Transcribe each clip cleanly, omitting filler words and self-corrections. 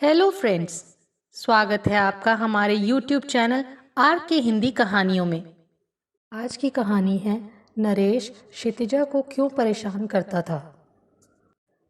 Hello friends. स्वागत है आपका हमारे यूट्यूब चैनल आर के हिंदी कहानियों में। आज की कहानी है नरेश क्षितिजा को क्यों परेशान करता था।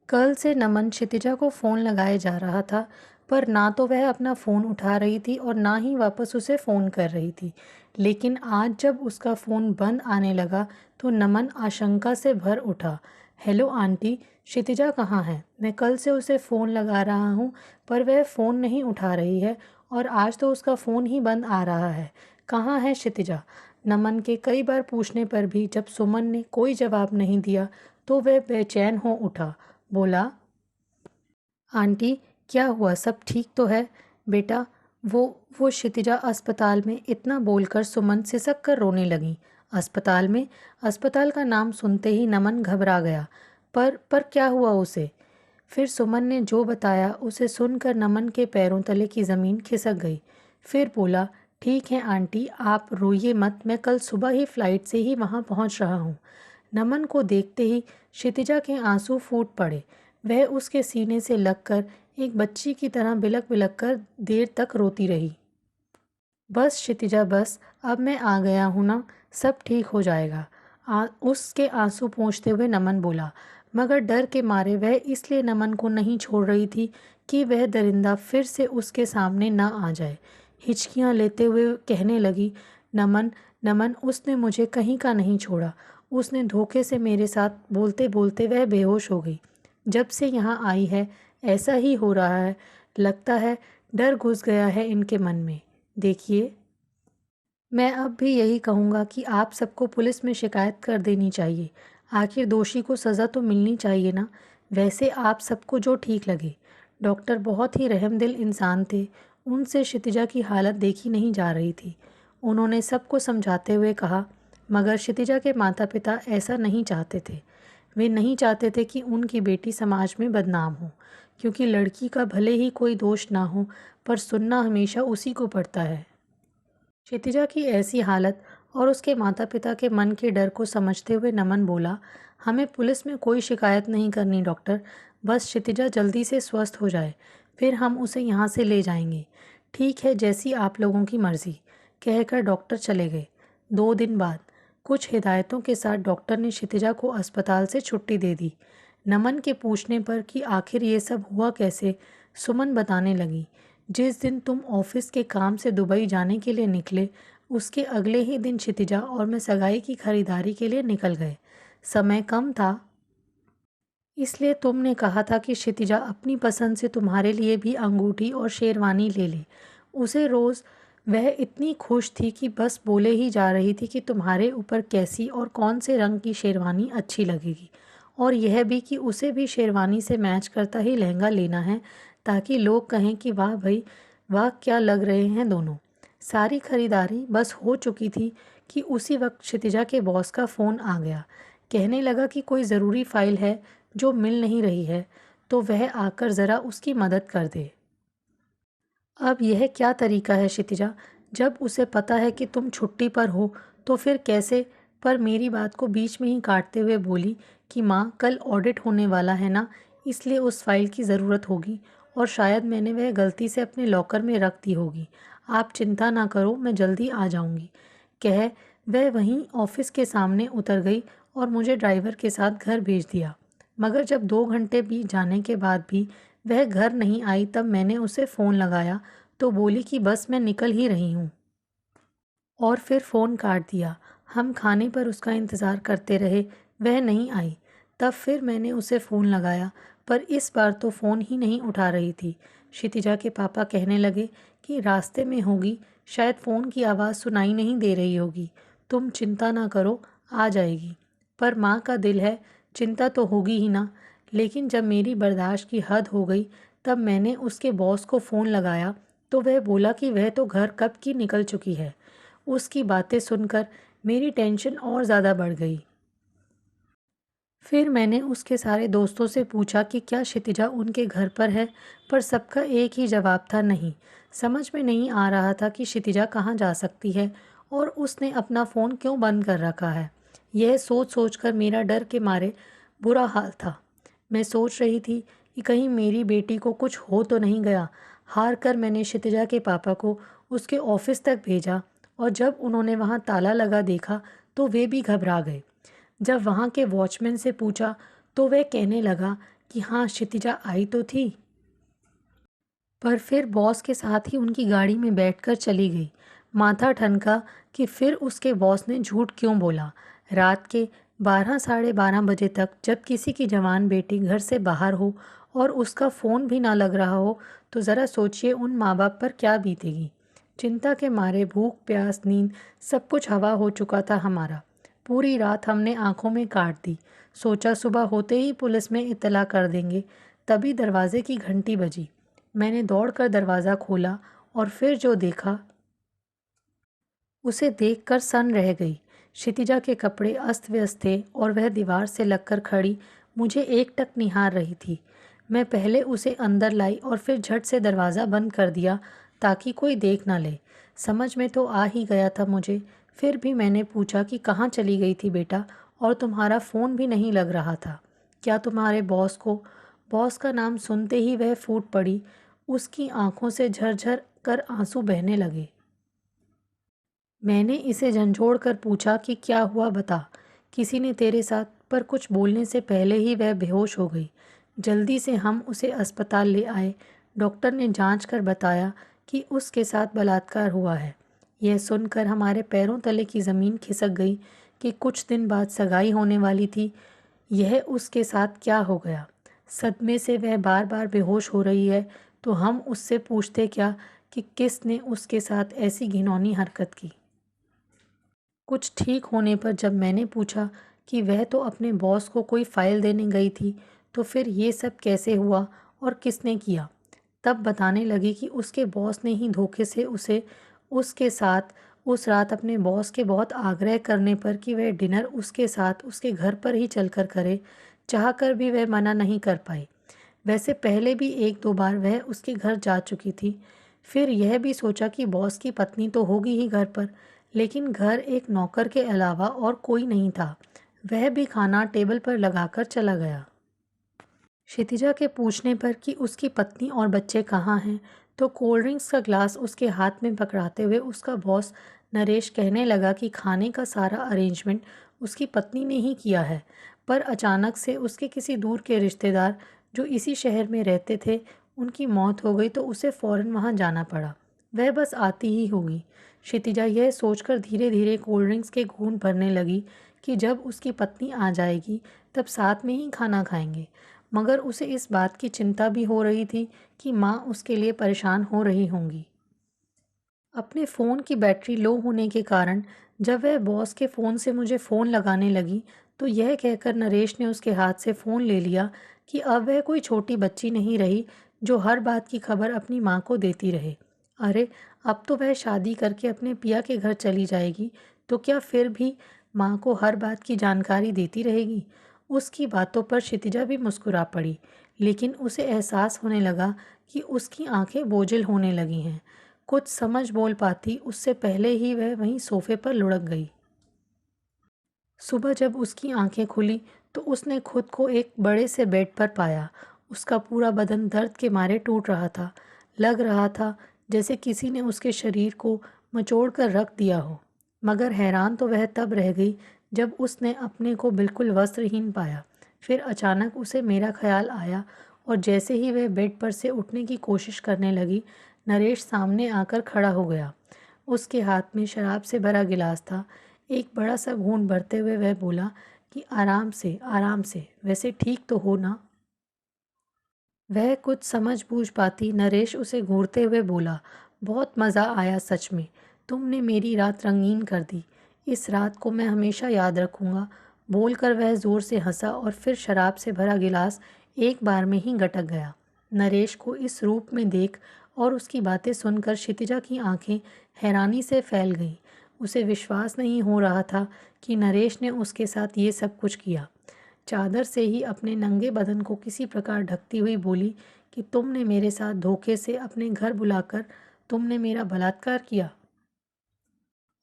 कल से नमन क्षितिजा को फ़ोन लगाए जा रहा था, पर ना तो वह अपना फ़ोन उठा रही थी और ना ही वापस उसे फ़ोन कर रही थी। लेकिन आज जब उसका फ़ोन बंद आने लगा तो नमन आशंका से भर उठा। हेलो आंटी, क्षितिजा कहाँ है? मैं कल से उसे फ़ोन लगा रहा हूँ, पर वह फ़ोन नहीं उठा रही है और आज तो उसका फ़ोन ही बंद आ रहा है। कहाँ है क्षितिजा? नमन के कई बार पूछने पर भी जब सुमन ने कोई जवाब नहीं दिया तो वह बेचैन हो उठा। बोला, आंटी क्या हुआ, सब ठीक तो है? बेटा, वो वो क्षितिजा अस्पताल में, इतना बोलकर सुमन सिसक कर रोने लगी। अस्पताल में? अस्पताल का नाम सुनते ही नमन घबरा गया। पर क्या हुआ उसे? फिर सुमन ने जो बताया उसे सुनकर नमन के पैरों तले की ज़मीन खिसक गई। फिर बोला, ठीक है आंटी, आप रोइए मत, मैं कल सुबह ही फ़्लाइट से ही वहाँ पहुँच रहा हूँ। नमन को देखते ही क्षितिजा के आंसू फूट पड़े। वह उसके सीने से लगकर एक बच्ची की तरह बिलक बिलक कर देर तक रोती रही। बस क्षितिजा बस, अब मैं आ गया हूँ ना, सब ठीक हो जाएगा। उसके आंसू पोंछते हुए नमन बोला, मगर डर के मारे वह इसलिए नमन को नहीं छोड़ रही थी कि वह दरिंदा फिर से उसके सामने न आ जाए। हिचकियाँ लेते हुए कहने लगी, नमन, नमन, उसने मुझे कहीं का नहीं छोड़ा। उसने धोखे से मेरे साथ, बोलते बोलते वह बेहोश हो गई। जब से यहाँ आई है ऐसा ही हो रहा है। लगता है डर घुस गया है इनके मन में। देखिए, मैं अब भी यही कहूँगा कि आप सबको पुलिस में शिकायत कर देनी चाहिए। आखिर दोषी को सज़ा तो मिलनी चाहिए ना। वैसे आप सबको जो ठीक लगे। डॉक्टर बहुत ही रहमदिल इंसान थे। उनसे क्षितिजा की हालत देखी नहीं जा रही थी। उन्होंने सबको समझाते हुए कहा, मगर क्षितिजा के माता पिता ऐसा नहीं चाहते थे। वे नहीं चाहते थे कि उनकी बेटी समाज में बदनाम हो, क्योंकि लड़की का भले ही कोई दोष ना हो, पर सुनना हमेशा उसी को पड़ता है। क्षितिजा की ऐसी हालत और उसके माता पिता के मन के डर को समझते हुए नमन बोला, हमें पुलिस में कोई शिकायत नहीं करनी डॉक्टर, बस क्षितिजा जल्दी से स्वस्थ हो जाए, फिर हम उसे यहाँ से ले जाएंगे। ठीक है, जैसी आप लोगों की मर्ज़ी, कहकर डॉक्टर चले गए। 2 दिन बाद कुछ हिदायतों के साथ डॉक्टर ने क्षितिजा को अस्पताल से छुट्टी दे दी। नमन के पूछने पर कि आखिर ये सब हुआ कैसे, सुमन बताने लगी, जिस दिन तुम ऑफिस के काम से दुबई जाने के लिए निकले, उसके अगले ही दिन क्षितिजा और मैं सगाई की खरीदारी के लिए निकल गए। समय कम था, इसलिए तुमने कहा था कि क्षितिजा अपनी पसंद से तुम्हारे लिए भी अंगूठी और शेरवानी ले ले। उसे रोज़ वह इतनी खुश थी कि बस बोले ही जा रही थी कि तुम्हारे ऊपर कैसी और कौन से रंग की शेरवानी अच्छी लगेगी, और यह भी कि उसे भी शेरवानी से मैच करता ही लहंगा लेना है, ताकि लोग कहें कि वाह भाई वाह, क्या लग रहे हैं दोनों। सारी खरीदारी बस हो चुकी थी कि उसी वक्त क्षितिजा के बॉस का फ़ोन आ गया। कहने लगा कि कोई ज़रूरी फ़ाइल है जो मिल नहीं रही है, तो वह आकर ज़रा उसकी मदद कर दे। अब यह क्या तरीका है क्षितिजा, जब उसे पता है कि तुम छुट्टी पर हो तो फिर कैसे? पर मेरी बात को बीच में ही काटते हुए बोली कि माँ, कल ऑडिट होने वाला है ना, इसलिए उस फाइल की ज़रूरत होगी और शायद मैंने वह गलती से अपने लॉकर में रख दी होगी। आप चिंता ना करो, मैं जल्दी आ जाऊँगी। कह वह वहीं ऑफिस के सामने उतर गई और मुझे ड्राइवर के साथ घर भेज दिया। मगर जब 2 घंटे बीत जाने के बाद भी वह घर नहीं आई, तब मैंने उसे फ़ोन लगाया तो बोली कि बस मैं निकल ही रही हूँ, और फिर फ़ोन काट दिया। हम खाने पर उसका इंतज़ार करते रहे, वह नहीं आई। तब फिर मैंने उसे फ़ोन लगाया, पर इस बार तो फ़ोन ही नहीं उठा रही थी। क्षितिजा के पापा कहने लगे कि रास्ते में होगी, शायद फ़ोन की आवाज़ सुनाई नहीं दे रही होगी। तुम चिंता ना करो, आ जाएगी। पर माँ का दिल है, चिंता तो होगी ही ना। लेकिन जब मेरी बर्दाश्त की हद हो गई, तब मैंने उसके बॉस को फ़ोन लगाया तो वह बोला कि वह तो घर कब की निकल चुकी है। उसकी बातें सुनकर मेरी टेंशन और ज़्यादा बढ़ गई। फिर मैंने उसके सारे दोस्तों से पूछा कि क्या क्षितिजा उनके घर पर है, पर सबका एक ही जवाब था, नहीं। समझ में नहीं आ रहा था कि क्षितिजा कहाँ जा सकती है और उसने अपना फ़ोन क्यों बंद कर रखा है। यह सोच सोच कर मेरा डर के मारे बुरा हाल था। मैं सोच रही थी कि कहीं मेरी बेटी को कुछ हो तो नहीं गया। हार कर मैंने क्षितिजा के पापा को उसके ऑफिस तक भेजा और जब उन्होंने वहाँ ताला लगा देखा तो वे भी घबरा गए। जब वहाँ के वॉचमैन से पूछा तो वह कहने लगा कि हाँ, क्षितिजा आई तो थी, पर फिर बॉस के साथ ही उनकी गाड़ी में बैठकर चली गई। माथा ठनका कि फिर उसके बॉस ने झूठ क्यों बोला। रात के 12 साढ़े 12 बजे तक जब किसी की जवान बेटी घर से बाहर हो और उसका फ़ोन भी ना लग रहा हो तो ज़रा सोचिए उन माँ बाप पर क्या बीतेगी। चिंता के मारे भूख प्यास नींद सब कुछ हवा हो चुका था हमारा। पूरी रात हमने आंखों में काट दी। सोचा सुबह होते ही पुलिस में इत्तला कर देंगे। तभी दरवाजे की घंटी बजी। मैंने दौड़कर दरवाज़ा खोला और फिर जो देखा उसे देखकर सन रह गई। क्षितिजा के कपड़े अस्त व्यस्त थे और वह दीवार से लगकर खड़ी मुझे एकटक निहार रही थी। मैं पहले उसे अंदर लाई और फिर झट से दरवाज़ा बंद कर दिया ताकि कोई देख ना ले। समझ में तो आ ही गया था मुझे, फिर भी मैंने पूछा कि कहाँ चली गई थी बेटा, और तुम्हारा फ़ोन भी नहीं लग रहा था। क्या तुम्हारे बॉस को? बॉस का नाम सुनते ही वह फूट पड़ी। उसकी आंखों से झरझर कर आंसू बहने लगे। मैंने इसे झंझोड़ कर पूछा कि क्या हुआ बता, किसी ने तेरे साथ? पर कुछ बोलने से पहले ही वह बेहोश हो गई। जल्दी से हम उसे अस्पताल ले आए। डॉक्टर ने जांच कर बताया कि उसके साथ बलात्कार हुआ है। यह सुनकर हमारे पैरों तले की ज़मीन खिसक गई कि कुछ दिन बाद सगाई होने वाली थी, यह उसके साथ क्या हो गया। सदमे से वह बार बार बेहोश हो रही है तो हम उससे पूछते क्या कि किसने उसके साथ ऐसी घिनौनी हरकत की। कुछ ठीक होने पर जब मैंने पूछा कि वह तो अपने बॉस को कोई फाइल देने गई थी, तो फिर ये सब कैसे हुआ और किसने किया, तब बताने लगी कि उसके बॉस ने ही धोखे से उसे उसके साथ उस रात अपने बॉस के बहुत आग्रह करने पर कि वह डिनर उसके साथ उसके घर पर ही चलकर करे, चाह कर भी वह मना नहीं कर पाई। वैसे पहले भी एक दो बार वह उसके घर जा चुकी थी। फिर यह भी सोचा कि बॉस की पत्नी तो होगी ही घर पर, लेकिन घर एक नौकर के अलावा और कोई नहीं था। वह भी खाना टेबल पर लगाकर चला गया। क्षितिजा के पूछने पर कि उसकी पत्नी और बच्चे कहाँ हैं, तो कोल्ड ड्रिंक्स का ग्लास उसके हाथ में पकड़ाते हुए उसका बॉस नरेश कहने लगा कि खाने का सारा अरेंजमेंट उसकी पत्नी ने ही किया है, पर अचानक से उसके किसी दूर के रिश्तेदार जो इसी शहर में रहते थे, उनकी मौत हो गई तो उसे फ़ौरन वहाँ जाना पड़ा। वह बस आती ही होगी। क्षितिजा यह सोचकर धीरे धीरे कोल्ड ड्रिंक्स के घूंट भरने लगी कि जब उसकी पत्नी आ जाएगी तब साथ में ही खाना खाएंगे। मगर उसे इस बात की चिंता भी हो रही थी कि माँ उसके लिए परेशान हो रही होंगी। अपने फ़ोन की बैटरी लो होने के कारण जब वह बॉस के फ़ोन से मुझे फ़ोन लगाने लगी तो यह कहकर नरेश ने उसके हाथ से फ़ोन ले लिया कि अब वह कोई छोटी बच्ची नहीं रही जो हर बात की खबर अपनी माँ को देती रहे। अरे, अब तो वह शादी करके अपने पिया के घर चली जाएगी, तो क्या फिर भी माँ को हर बात की जानकारी देती रहेगी? उसकी बातों पर क्षितिजा भी मुस्कुरा पड़ी, लेकिन उसे एहसास होने लगा कि उसकी आंखें बोझिल होने लगी हैं। कुछ समझ बोल पाती उससे पहले ही वह वहीं सोफे पर लुढ़क गई। सुबह जब उसकी आंखें खुली तो उसने खुद को एक बड़े से बेड पर पाया। उसका पूरा बदन दर्द के मारे टूट रहा था। लग रहा था जैसे किसी ने उसके शरीर को मचोड़ कर रख दिया हो। मगर हैरान तो वह तब रह गई जब उसने अपने को बिल्कुल वस्त्रहीन पाया। फिर अचानक उसे मेरा ख्याल आया और जैसे ही वह बेड पर से उठने की कोशिश करने लगी, नरेश सामने आकर खड़ा हो गया। उसके हाथ में शराब से भरा गिलास था। एक बड़ा सा घूंट भरते हुए वह बोला कि आराम से, वैसे ठीक तो हो ना? वह कुछ समझ बूझ पाती नरेश उसे घूरते हुए बोला, बहुत मज़ा आया सच में, तुमने मेरी रात रंगीन कर दी। इस रात को मैं हमेशा याद रखूंगा। बोलकर वह ज़ोर से हंसा और फिर शराब से भरा गिलास एक बार में ही गटक गया। नरेश को इस रूप में देख और उसकी बातें सुनकर क्षितिजा की आंखें हैरानी से फैल गईं। उसे विश्वास नहीं हो रहा था कि नरेश ने उसके साथ ये सब कुछ किया। चादर से ही अपने नंगे बदन को किसी प्रकार ढकती हुई बोली कि तुमने मेरे साथ धोखे से अपने घर बुलाकर तुमने मेरा बलात्कार किया,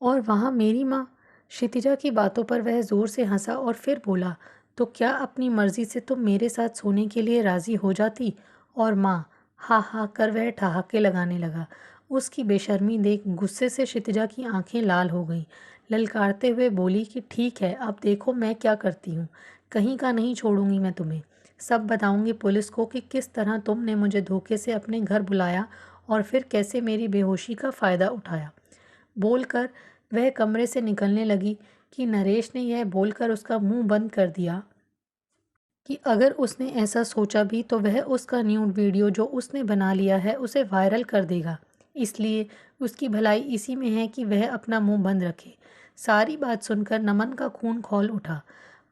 और वहाँ मेरी माँ? क्षितिजा की बातों पर वह जोर से हंसा और फिर बोला, तो क्या अपनी मर्जी से तुम मेरे साथ सोने के लिए राजी हो जाती? और माँ, हा हा कर वह ठहाके लगाने लगा। उसकी बेशर्मी देख गुस्से से क्षितिजा की आंखें लाल हो गईं। ललकारते हुए बोली कि ठीक है, अब देखो मैं क्या करती हूँ। कहीं का नहीं छोड़ूंगी मैं तुम्हें। सब बताऊंगी पुलिस को कि किस तरह तुमने मुझे धोखे से अपने घर बुलाया और फिर कैसे मेरी बेहोशी का फ़ायदा उठाया। बोलकर वह कमरे से निकलने लगी कि नरेश ने यह बोलकर उसका मुंह बंद कर दिया कि अगर उसने ऐसा सोचा भी तो वह उसका न्यूड वीडियो जो उसने बना लिया है उसे वायरल कर देगा। इसलिए उसकी भलाई इसी में है कि वह अपना मुंह बंद रखे। सारी बात सुनकर नमन का खून खौल उठा।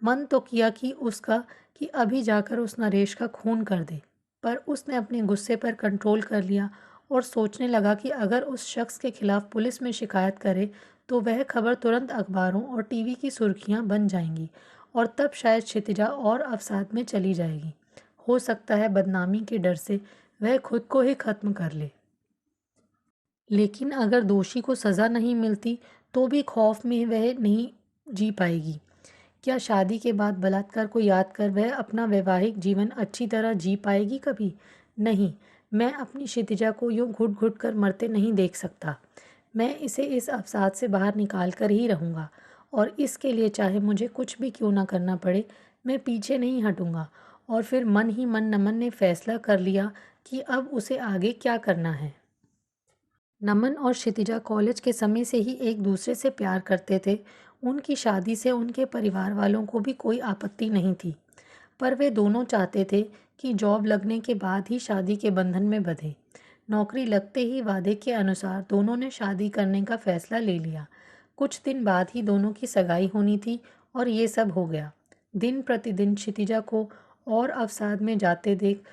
मन तो किया कि उसका कि अभी जाकर उस नरेश का खून कर दे, पर उसने अपने गुस्से पर कंट्रोल कर लिया और सोचने लगा कि अगर उस शख्स के खिलाफ पुलिस में शिकायत करे तो वह खबर तुरंत अखबारों और टीवी की सुर्खियां बन जाएंगी और तब शायद क्षितिजा और अवसाद में चली जाएगी। हो सकता है बदनामी के डर से वह खुद को ही खत्म कर ले। लेकिन अगर दोषी को सज़ा नहीं मिलती तो भी खौफ में वह नहीं जी पाएगी। क्या शादी के बाद बलात्कार को याद कर वह अपना वैवाहिक जीवन अच्छी तरह जी पाएगी कभी? नहीं, मैं अपनी क्षितिजा को यूं घुट घुट कर मरते नहीं देख सकता। मैं इसे इस अवसाद से बाहर निकाल कर ही रहूँगा और इसके लिए चाहे मुझे कुछ भी क्यों ना करना पड़े, मैं पीछे नहीं हटूँगा। और फिर मन ही मन नमन ने फैसला कर लिया कि अब उसे आगे क्या करना है। नमन और क्षितिजा कॉलेज के समय से ही एक दूसरे से प्यार करते थे। उनकी शादी से उनके परिवार वालों को भी कोई आपत्ति नहीं थी, पर वे दोनों चाहते थे कि जॉब लगने के बाद ही शादी के बंधन में बंधे। नौकरी लगते ही वादे के अनुसार दोनों ने शादी करने का फैसला ले लिया। कुछ दिन बाद ही दोनों की सगाई होनी थी और ये सब हो गया। दिन प्रतिदिन क्षितिजा को और अवसाद में जाते देख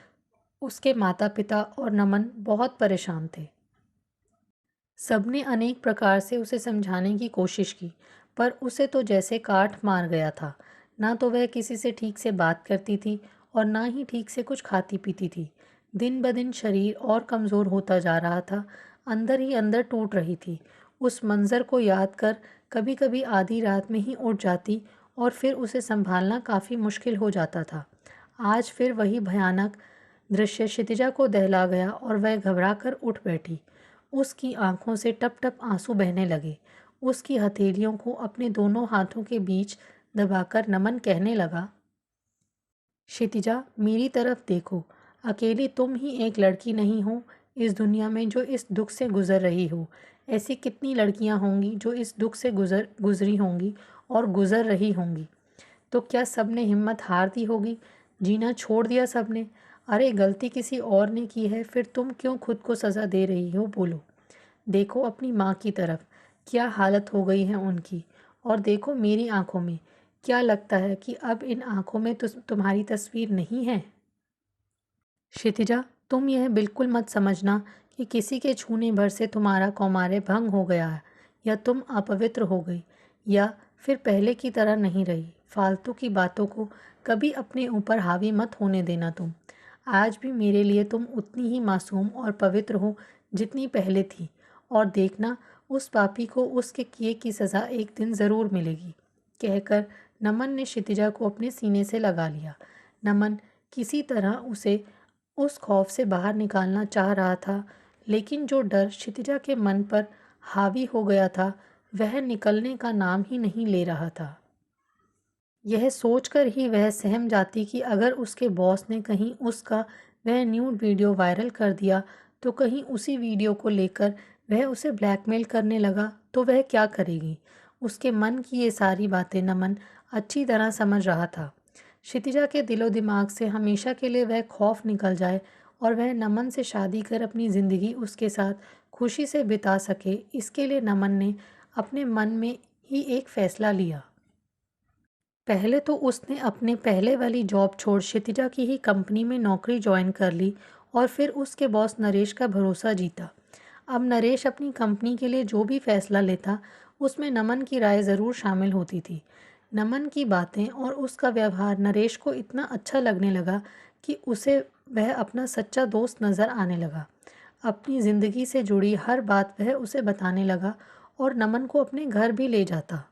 उसके माता पिता और नमन बहुत परेशान थे। सबने अनेक प्रकार से उसे समझाने की कोशिश की, पर उसे तो जैसे काठ मार गया था। ना तो वह किसी से ठीक से बात करती थी और ना ही ठीक से कुछ खाती पीती थी। दिन ब दिन शरीर और कमज़ोर होता जा रहा था, अंदर ही अंदर टूट रही थी। उस मंज़र को याद कर कभी कभी आधी रात में ही उठ जाती और फिर उसे संभालना काफ़ी मुश्किल हो जाता था। आज फिर वही भयानक दृश्य क्षितिजा को दहला गया और वह घबरा कर उठ बैठी। उसकी आंखों से टप टप आंसू बहने लगे। उसकी हथेलियों को अपने दोनों हाथों के बीच दबाकर नमन कहने लगा, क्षितिजा मेरी तरफ देखो। अकेली तुम ही एक लड़की नहीं हो इस दुनिया में जो इस दुख से गुजर रही हो। ऐसी कितनी लड़कियां होंगी जो इस दुख से गुजरी होंगी और गुजर रही होंगी। तो क्या सबने हिम्मत हार दी होगी? जीना छोड़ दिया सबने? अरे गलती किसी और ने की है, फिर तुम क्यों खुद को सज़ा दे रही हो? बोलो। देखो अपनी माँ की तरफ, क्या हालत हो गई है उनकी। और देखो मेरी आंखों में। क्या लगता है कि अब इन आंखों में तुम्हारी तस्वीर नहीं है? क्षितिजा, तुम यह बिल्कुल मत समझना कि किसी के छूने भर से तुम्हारा कौमार्य भंग हो गया है या तुम अपवित्र हो गई या फिर पहले की तरह नहीं रही। फालतू की बातों को कभी अपने ऊपर हावी मत होने देना तुम। आज भी मेरे लिए तुम उतनी ही मासूम और पवित्र हो जितनी पहले थी। और देखना, उस पापी को उसके किए की सज़ा एक दिन ज़रूर मिलेगी। कहकर नमन ने क्षितिजा को अपने सीने से लगा लिया। नमन किसी तरह उसे उस खौफ से बाहर निकालना चाह रहा था, लेकिन जो डर क्षितिजा के मन पर हावी हो गया था वह निकलने का नाम ही नहीं ले रहा था। यह सोचकर ही वह सहम जाती कि अगर उसके बॉस ने कहीं उसका वह न्यूड वीडियो वायरल कर दिया तो कहीं उसी वीडियो को लेकर वह उसे ब्लैकमेल करने लगा तो वह क्या करेगी। उसके मन की ये सारी बातें नमन अच्छी तरह समझ रहा था। क्षितिजा के दिलो दिमाग से हमेशा के लिए वह खौफ निकल जाए और वह नमन से शादी कर अपनी ज़िंदगी उसके साथ खुशी से बिता सके, इसके लिए नमन ने अपने मन में ही एक फ़ैसला लिया। पहले तो उसने अपने पहले वाली जॉब छोड़ क्षितिजा की ही कंपनी में नौकरी ज्वाइन कर ली और फिर उसके बॉस नरेश का भरोसा जीता। अब नरेश अपनी कंपनी के लिए जो भी फैसला लेता उसमें नमन की राय ज़रूर शामिल होती थी। नमन की बातें और उसका व्यवहार नरेश को इतना अच्छा लगने लगा कि उसे वह अपना सच्चा दोस्त नज़र आने लगा। अपनी ज़िंदगी से जुड़ी हर बात वह उसे बताने लगा और नमन को अपने घर भी ले जाता।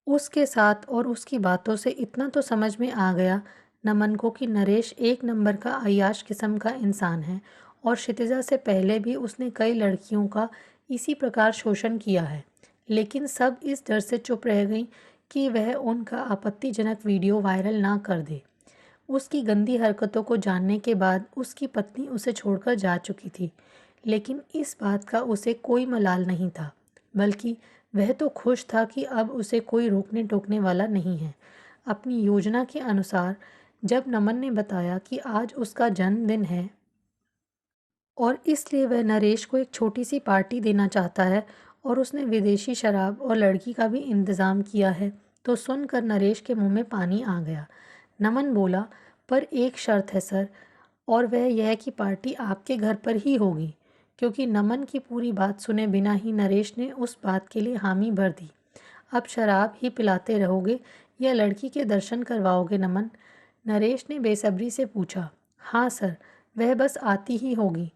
उसके साथ और उसकी बातों से इतना तो समझ में आ गया नमन को कि नरेश एक नंबर का अय्याश किस्म का इंसान है और क्षितिजा से पहले भी उसने कई लड़कियों का इसी प्रकार शोषण किया है। लेकिन सब इस डर से चुप रह गई कि वह उनका आपत्तिजनक वीडियो वायरल ना कर दे। उसकी गंदी हरकतों को जानने के बाद उसकी पत्नी उसे छोड़कर जा चुकी थी, लेकिन इस बात का उसे कोई मलाल नहीं था, बल्कि वह तो खुश था कि अब उसे कोई रोकने टोकने वाला नहीं है। अपनी योजना के अनुसार जब नमन ने बताया कि आज उसका जन्मदिन है और इसलिए वह नरेश को एक छोटी सी पार्टी देना चाहता है और उसने विदेशी शराब और लड़की का भी इंतज़ाम किया है, तो सुनकर नरेश के मुंह में पानी आ गया। नमन बोला, पर एक शर्त है सर, और वह यह कि पार्टी आपके घर पर ही होगी। क्योंकि नमन की पूरी बात सुने बिना ही नरेश ने उस बात के लिए हामी भर दी। अब शराब ही पिलाते रहोगे या लड़की के दर्शन करवाओगे नमन? नरेश ने बेसब्री से पूछा। हाँ सर, वह बस आती ही होगी,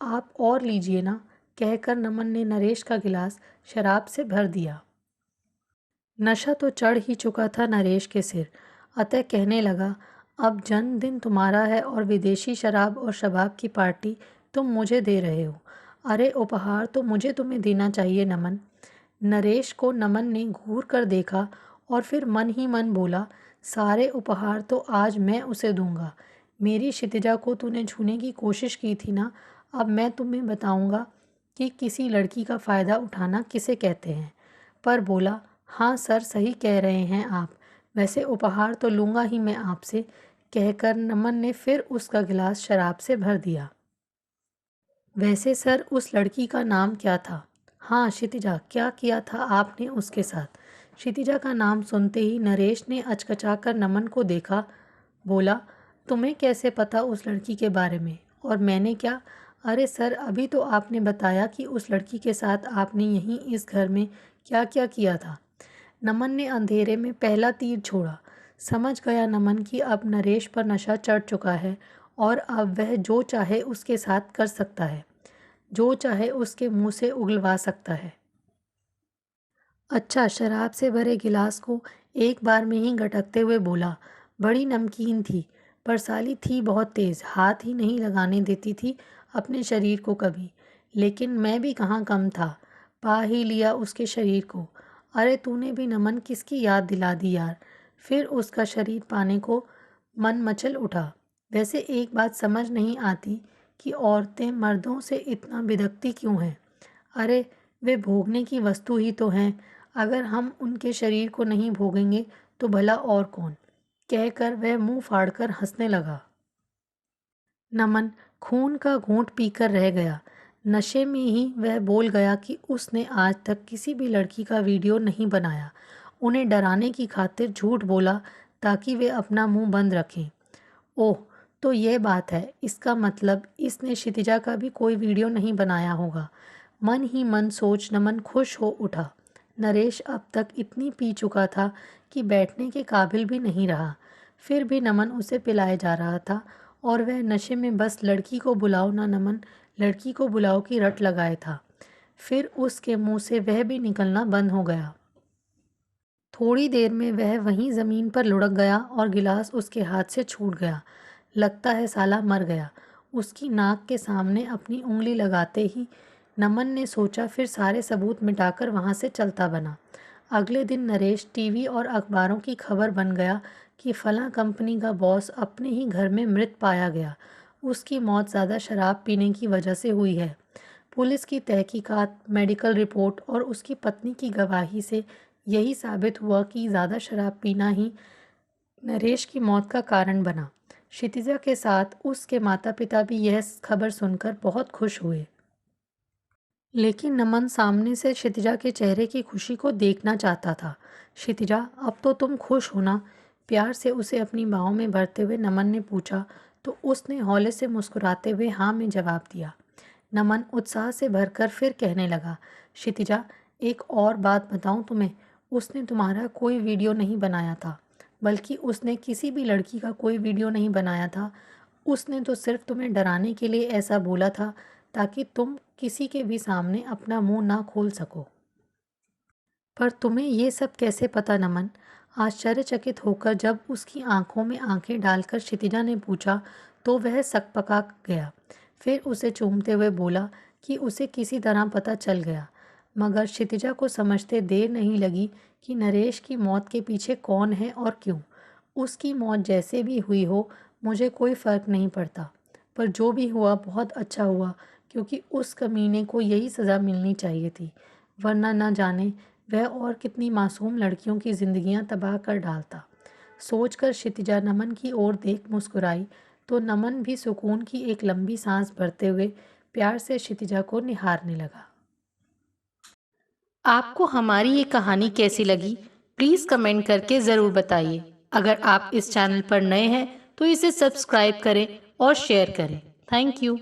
आप और लीजिए ना, कहकर नमन ने नरेश का गिलास शराब से भर दिया। नशा तो चढ़ ही चुका था नरेश के सिर, अतः कहने लगा, अब जन्मदिन तुम्हारा है और विदेशी शराब और शबाब की पार्टी तुम मुझे दे रहे हो। अरे उपहार तो मुझे तुम्हें देना चाहिए नमन। नरेश को नमन ने घूर कर देखा और फिर मन ही मन बोला, सारे उपहार तो आज मैं उसे दूंगा। मेरी क्षितिजा को तूने छूने की कोशिश की थी ना, अब मैं तुम्हें बताऊंगा कि किसी लड़की का फ़ायदा उठाना किसे कहते हैं। पर बोला, हाँ सर, सही कह रहे हैं आप, वैसे उपहार तो लूँगा ही मैं आपसे, कहकर नमन ने फिर उसका गिलास शराब से भर दिया। वैसे सर, उस लड़की का नाम क्या था? हाँ क्षितिजा, क्या किया था आपने उसके साथ? क्षितिजा का नाम सुनते ही नरेश ने अचकचाकर नमन को देखा। बोला, तुम्हें कैसे पता उस लड़की के बारे में? और मैंने क्या? अरे सर, अभी तो आपने बताया कि उस लड़की के साथ आपने यहीं इस घर में क्या क्या किया था। नमन ने अंधेरे में पहला तीर छोड़ा। समझ गया नमन कि अब नरेश पर नशा चढ़ चुका है और अब वह जो चाहे उसके साथ कर सकता है, जो चाहे उसके मुंह से उगलवा सकता है। अच्छा, शराब से भरे गिलास को एक बार में ही गटकते हुए बोला, बड़ी नमकीन थी, पर साली थी बहुत तेज़, हाथ ही नहीं लगाने देती थी अपने शरीर को कभी। लेकिन मैं भी कहाँ कम था, पा ही लिया उसके शरीर को। अरे तूने भी नमन किसकी याद दिला दी यार। फिर उसका शरीर पाने को मन मचल उठा। वैसे एक बात समझ नहीं आती कि औरतें मर्दों से इतना बिदकती क्यों हैं। अरे वे भोगने की वस्तु ही तो हैं, अगर हम उनके शरीर को नहीं भोगेंगे तो भला और कौन, कहकर वह मुंह फाड़कर हंसने लगा। नमन खून का घूंट पीकर रह गया। नशे में ही वह बोल गया कि उसने आज तक किसी भी लड़की का वीडियो नहीं बनाया, उन्हें डराने की खातिर झूठ बोला ताकि वे अपना मुंह बंद रखें। ओह, तो यह बात है, इसका मतलब इसने क्षितिजा का भी कोई वीडियो नहीं बनाया होगा। मन ही मन सोच नमन खुश हो उठा। नरेश अब तक इतनी पी चुका था कि बैठने के काबिल भी नहीं रहा, फिर भी नमन उसे पिलाए जा रहा था और वह नशे में बस लड़की को बुलाओ ना नमन, लड़की को बुलाओ की रट लगाए था। फिर उसके मुंह से वह भी निकलना बंद हो गया। थोड़ी देर में वह वहीं ज़मीन पर लुढ़क गया और गिलास उसके हाथ से छूट गया। लगता है साला मर गया। उसकी नाक के सामने अपनी उंगली लगाते ही नमन ने सोचा, फिर सारे सबूत मिटाकर वहाँ से चलता बना। अगले दिन नरेश टीवी और अखबारों की खबर बन गया कि फलां कंपनी का बॉस अपने ही घर में मृत पाया गया। उसकी मौत ज़्यादा शराब पीने की वजह से हुई है। पुलिस की तहकीकात, मेडिकल रिपोर्ट और उसकी पत्नी की गवाही से यही साबित हुआ कि ज़्यादा शराब पीना ही नरेश की मौत का कारण बना। क्षितिजा के साथ उसके माता पिता भी यह खबर सुनकर बहुत खुश हुए। लेकिन नमन सामने से क्षितिजा के चेहरे की खुशी को देखना चाहता था। क्षितिजा, अब तो तुम खुश हो ना? प्यार से उसे अपनी बाहों में भरते हुए नमन ने पूछा, तो उसने हौले से मुस्कुराते हुए हाँ में जवाब दिया। नमन उत्साह से भरकर फिर कहने लगा, क्षितिजा, एक और बात बताऊं तुम्हें, उसने तुम्हारा कोई वीडियो नहीं बनाया था, बल्कि उसने किसी भी लड़की का कोई वीडियो नहीं बनाया था। उसने तो सिर्फ तुम्हें डराने के लिए ऐसा बोला था ताकि तुम किसी के भी सामने अपना मुंह ना खोल सको। पर तुम्हें ये सब कैसे पता नमन? आश्चर्यचकित होकर जब उसकी आंखों में आंखें डालकर क्षितिजा ने पूछा तो वह सकपका गया। फिर उसे चूमते हुए बोला कि उसे किसी तरह पता चल गया। मगर क्षितिजा को समझते देर नहीं लगी कि नरेश की मौत के पीछे कौन है और क्यों। उसकी मौत जैसे भी हुई हो मुझे कोई फ़र्क नहीं पड़ता, पर जो भी हुआ बहुत अच्छा हुआ, क्योंकि उस कमीने को यही सज़ा मिलनी चाहिए थी, वरना न जाने वह और कितनी मासूम लड़कियों की जिंदगियां तबाह कर डालता। सोचकर क्षितिजा नमन की ओर देख मुस्कुराई तो नमन भी सुकून की एक लंबी सांस भरते हुए प्यार से क्षितिजा को निहारने लगा। आपको हमारी ये कहानी कैसी लगी? प्लीज़ कमेंट करके ज़रूर बताइए। अगर आप इस चैनल पर नए हैं तो इसे सब्सक्राइब करें और शेयर करें। Thank you.